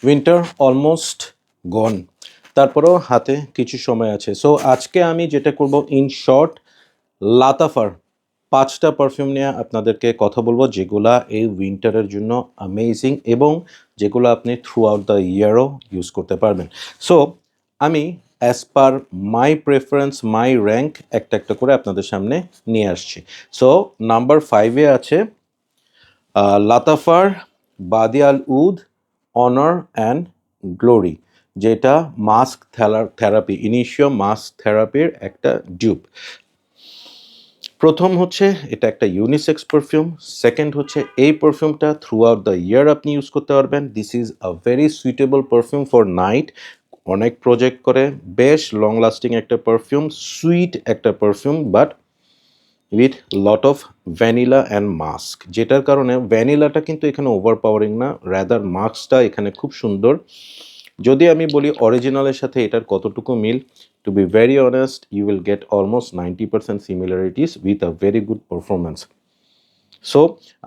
Winter almost গন, তারপরেও হাতে কিছু সময় আছে। সো আজকে আমি যেটা করব, ইন শর্ট, লাতাফার 5টা পারফিউম নিয়ে আপনাদেরকে কথা বলবো, যেগুলা এই উইন্টারের জন্য অ্যামেজিং এবং যেগুলো আপনি থ্রু আউট দ্য ইয়ারও ইউজ করতে পারবেন। সো আমি অ্যাজ পার মাই প্রেফারেন্স, মাই র্যাঙ্ক একটা একটা করে আপনাদের সামনে নিয়ে আসছি। সো নাম্বার 5-এ আছে লাতাফার বাদিয়াল উদ অনার অ্যান্ড গ্লোরি, যেটা মাস্ক থেরাপি, ইনিশিও মাস্ক থেরাপির একটা ডিউপ। প্রথম হচ্ছে এটা একটা ইউনিসেক্স পারফিউম। সেকেন্ড হচ্ছে এই পারফিউমটা থ্রু আউট দ্য ইয়ার আপনি ইউজ করতে পারবেন। This is a very suitable perfume for night. অনেক প্রজেক্ট করে, বেশ লং লাস্টিং একটা পারফিউম, সুইট একটা perfume, but with lot of vanilla and mask, যেটার কারণে ভ্যানিলাটা কিন্তু এখানে ওভারপাওয়ারিং না, রাদার মাস্কটা এখানে খুব সুন্দর। যদি আমি বলি অরিজিনালের সাথে এটার কতটুকু মিল, to be very honest, you will get almost 90% similarities with a very good performance. So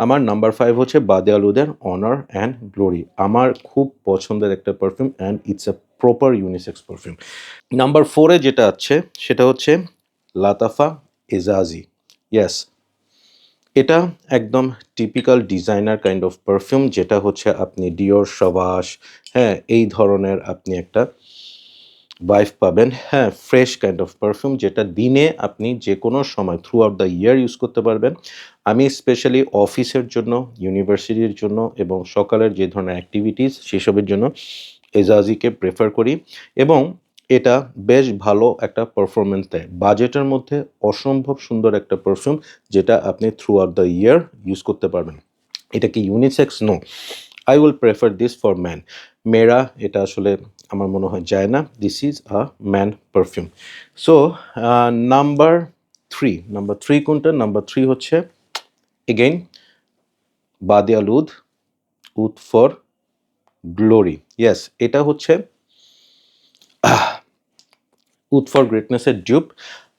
আমার নাম্বার 5 হচ্ছে বাদিয়ালুদের অনার অ্যান্ড গ্লোরি। আমার খুব পছন্দের একটা perfume and it's a proper unisex perfume. Number 4-এ যেটা আছে সেটা হচ্ছে লাতাফা এজাজি। ইয়েস, এটা একদম typical designer kind of perfume, যেটা হচ্ছে আপনি ডিওর, সাভাস, হ্যাঁ, এই ধরনের আপনি একটা ভাইব পাবেন। হ্যাঁ, ফ্রেশ কাইন্ড অফ পারফিউম, যেটা দিনে আপনি যে কোনো সময় through out the year use করতে পারবেন। আমি স্পেশালি অফিসের জন্য, ইউনিভার্সিটির জন্য এবং সকালের যে ধরনের অ্যাক্টিভিটিস সেসবের জন্য এজাজিকে প্রেফার করি, এবং এটা বেশ ভালো একটা পারফরমেন্স দেয়। বাজেটের মধ্যে অসম্ভব সুন্দর একটা পারফিউম, যেটা আপনি throughout the year use করতে পারবেন। এটা কি unisex? No, I will prefer this for man. মেয়েরা এটা আসলে আমার মনে হয় যায় না। This is a man perfume. So number three কোনটা? নাম্বার 3 হচ্ছে again Badee Al Oud for glory. Yes, এটা হচ্ছে উড ফর গ্রেটনেসের ডিউপ।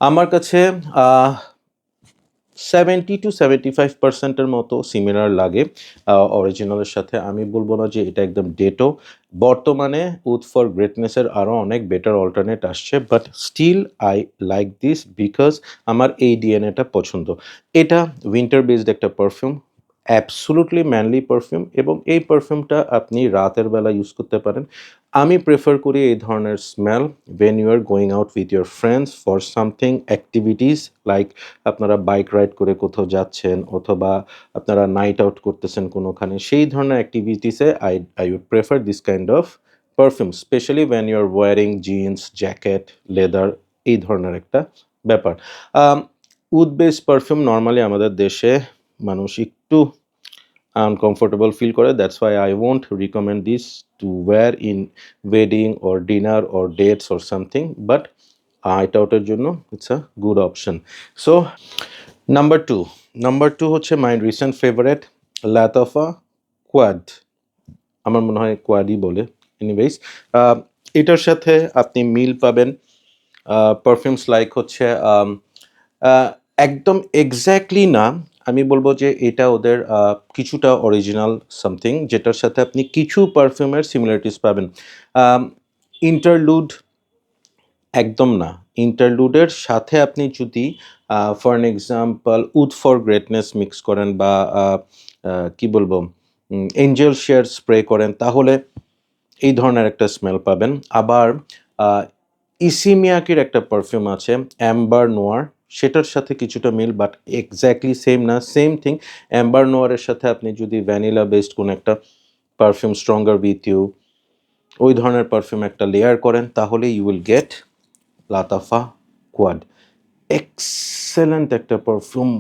আমার কাছে 70-75%-এর মতো সিমিলার লাগে অরিজিনালের সাথে। আমি বলবো না যে এটা একদম ডেটো। বর্তমানে উড ফর গ্রেটনেসের আরও অনেক বেটার অল্টারনেট আসছে, but still I like this because আমার এই ডিএনএটা পছন্দ। এটা উইন্টার বেসড একটা পারফিউম, অ্যাবসোলুটলি ম্যানলি পারফিউম, এবং এই পারফিউমটা আপনি রাতের বেলা ইউজ করতে পারেন। আমি প্রেফার করি এই ধরনের smell when you are going out with your friends for something activities, like আপনারা বাইক রাইড করে কোথাও যাচ্ছেন, অথবা আপনারা নাইট আউট করতেছেন কোনোখানে, সেই ধরনের অ্যাক্টিভিটিসে I would prefer this kind of perfume, specially when you are wearing jeans, jacket, leather, এই ধরনের একটা ব্যাপার। উড বেসড পারফিউম নর্মালি আমাদের দেশে মানুষ একটু uncomfortable feel করে, that's why I won't recommend this to wear in wedding or dinner or dates or something, but night out এর জন্য it's a good option. So number two হচ্ছে my recent favorite, Lattafa Qaed. আমার মনে হয় কোয়াডই বলে, anyways. এটার সাথে আপনি মিল পাবেন পারফিউমস লাইক হচ্ছে আহ, একদম এক্স্যাক্টলি না, আমি বলবো যে এটা ওদের কিছুটা অরিজিনাল সামথিং, যেটার সাথে আপনি কিছু পারফিউমের সিমিলারিটিস পাবেন। ইন্টারলুড একদম না, ইন্টারলুডের সাথে আপনি যদি for an example would for greatness mix করেন, বা কি বলবো, এঞ্জেল শেয়ার স্প্রে করেন, তাহলে এই ধরনের একটা স্মেল পাবেন। আবার ইসিমিয়াকির একটা পারফিউম আছে অ্যাম্বার নোয়ার, সেটার সাথে কিছুটা মিল, বাট এক্স্যাক্টলি সেম না। সেম থিং, অ্যাম্বার নোয়ারের সাথে আপনি যদি ভ্যানিলা বেসড কোনো একটা পারফিউম, স্ট্রঙ্গার উইথ ইউ, ওই ধরনের পারফিউম একটা লেয়ার করেন, তাহলে you will get Lattafa Qaed. Excellent একটা পারফিউম,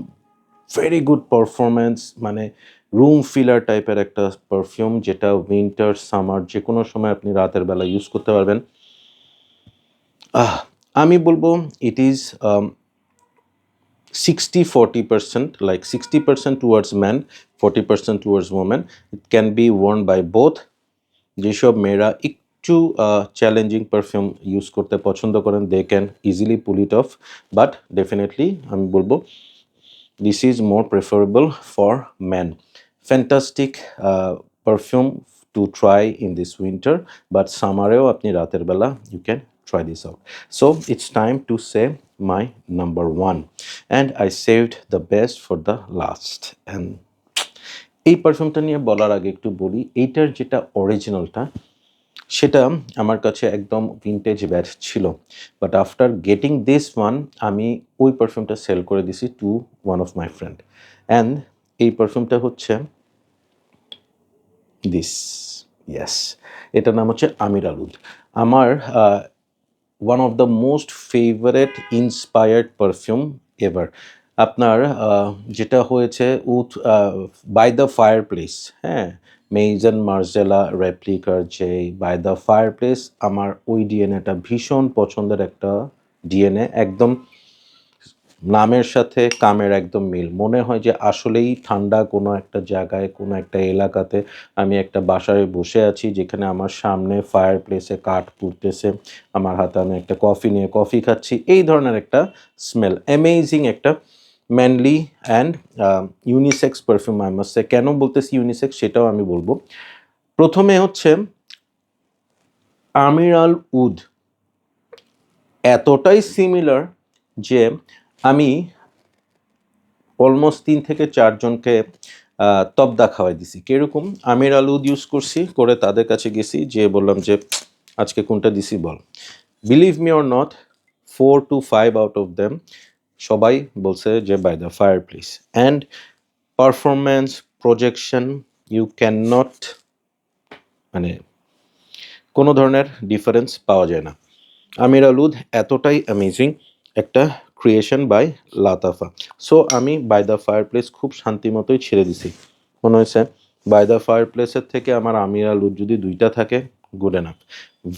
ভেরি গুড পারফরমেন্স, মানে রুম ফিলার টাইপের একটা পারফিউম, যেটা উইন্টার, সামার যে কোনো সময় আপনি রাতের বেলা ইউজ করতে পারবেন। আমি বলবো it is 60-40%, like 60% towards men, 40% towards women. It can be worn by both. যেসব মেয়েরা একটু চ্যালেঞ্জিং পারফিউম ইউজ করতে পছন্দ করেন, they can easily pull it off, but definitely আমি বলবো this is more preferable for man. Fantastic perfume to try in this winter, but summer-এও আপনি রাতের বেলা you can try this out. So it's time to say my number one, and I saved the best for the last. And এই পারফিউমটা নিয়ে বলার আগে একটু বলি, এইটার যেটা অরিজিনালটা সেটা আমার কাছে একদম ভিনটেজ ব্যাচ ছিল, but after getting this one আমি ওই পারফিউমটা সেল করে দিছি to one of my friend. And এই পারফিউমটা হচ্ছে দিস, ইয়েস, এটার নাম হচ্ছে আমির আল উদ। আমার one of the most favourite inspired perfume ever. আপনার যেটা হয়েছে উথ বাই দ্য ফায়ার প্লেস, হ্যাঁ, মেইজন মার্জেলা রেপ্লিকার যে বাই দ্য ফায়ার প্লেস, আমার ওই ডিএনএটা ভীষণ পছন্দের একটা ডিএনএ, একদম নামের সাথে কামের একদম মিল। মনে হয় যে আসলেই ঠান্ডা কোনো একটা জায়গায়, কোনো একটা এলাকাতে আমি একটা বাসায় বসে আছি, যেখানে আমার সামনে ফায়ার প্লেসে কাঠ পুড়তেছে, আমার হাতে আমি একটা কফি নিয়ে কফি খাচ্ছি, এই ধরনের একটা স্মেল, অ্যামেজিং একটা manly and unisex perfume. I must say, কেন বলতেছি ইউনিসেক্স সেটাও আমি বলবো। প্রথমে হচ্ছে আমির আল উদ এতটাই সিমিলার যে আমি অলমোস্ট 3 থেকে 4 জনকে তবদা খাওয়াই দিছি। কিরকম? আমির আল উদ ইউজ করছি, করে তাদের কাছে গেছি, যে বললাম যে আজকে কোনটা দিছি বল। Believe me or not, 4 to 5 out of them সবাই বলছে যে by the fireplace. And performance, projection, you can not, মানে কোনো ধরনের ডিফারেন্স পাওয়া যায় না। আমির আল উদ এতটাই অ্যামেজিং একটা ক্রিয়েশন বাই লাতাফা। সো আমি বাই দ্য ফায়ার প্লেস খুব শান্তি মতোই ছেড়ে দিছি। মনে হয়েছে বাই দ্য ফায়ার প্লেসের থেকে আমার আমির আল উদ যদি 2টা থাকে, গুড এনাফ।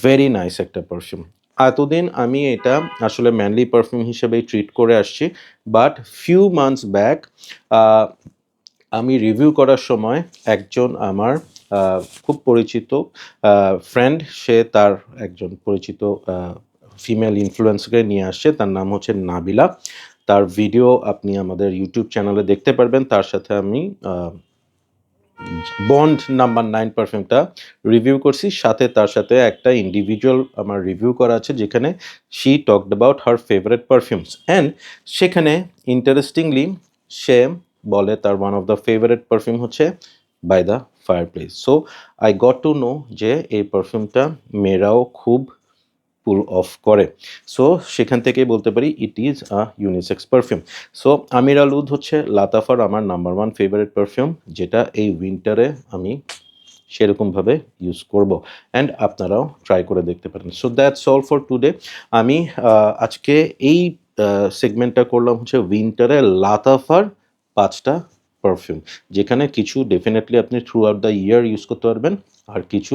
ভেরি নাইস একটা পারফিউম। এতদিন আমি এটা আসলে ম্যানলি পারফিউম হিসেবেই ট্রিট করে আসছি, বাট ফিউ মান্থস ব্যাক আমি রিভিউ করার সময় একজন আমার খুব পরিচিত ফ্রেন্ড, সে তার একজন পরিচিত ফিমেল ইনফ্লুয়েন্সারকে নিয়ে আসছে, তার নাম হচ্ছে নাবিলা। তার ভিডিও আপনি আমাদের ইউটিউব চ্যানেলে দেখতে পারবেন। তার সাথে আমি বন্ড নাম্বার 9 পারফিউমটা রিভিউ করছি, সাথে তার সাথে একটা ইন্ডিভিজুয়াল আমার রিভিউ করা আছে, যেখানে she talked about her favourite perfumes. And সেখানে ইন্টারেস্টিংলি সে বলে তার one of the favourite perfume হচ্ছে by the fireplace. So I got to know যে এই পারফিউমটা মেয়েরাও খুব পুল অফ করে। সো সেখান থেকেই বলতে পারি it is a unisex perfume. So Ameer Al Oud হচ্ছে লাতাফার আমার নাম্বার 1 ফেভারিট পারফিউম, যেটা এই উইন্টারে আমি সেরকমভাবে ইউজ করব, অ্যান্ড আপনারাও ট্রাই করে দেখতে পারেন। So that's all for today. আমি আজকে এই সেগমেন্টটা করলাম হচ্ছে উইন্টারে লাতাফার 5টা পারফিউম, যেখানে কিছু ডেফিনেটলি আপনি throughout the year use করতে পারবেন, আর কিছু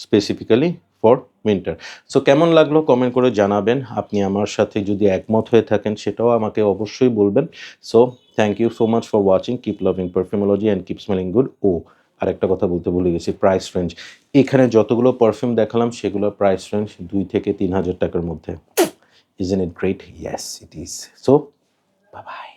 স্পেসিফিক্যালি ফর উইন্টার। সো কেমন লাগলো কমেন্ট করে জানাবেন। আপনি আমার সাথে যদি একমত হয়ে থাকেন সেটাও আমাকে অবশ্যই বলবেন। So thank you so much for watching. Keep loving perfumology and keep smelling good. ও আরেকটা কথা বলতে ভুলে গেছি, প্রাইস রেঞ্জ। এখানে যতগুলো পারফিউম দেখালাম সেগুলোর প্রাইস রেঞ্জ 2 থেকে 3 হাজার টাকার মধ্যে। Isn't it great? Yes it is. So bye bye.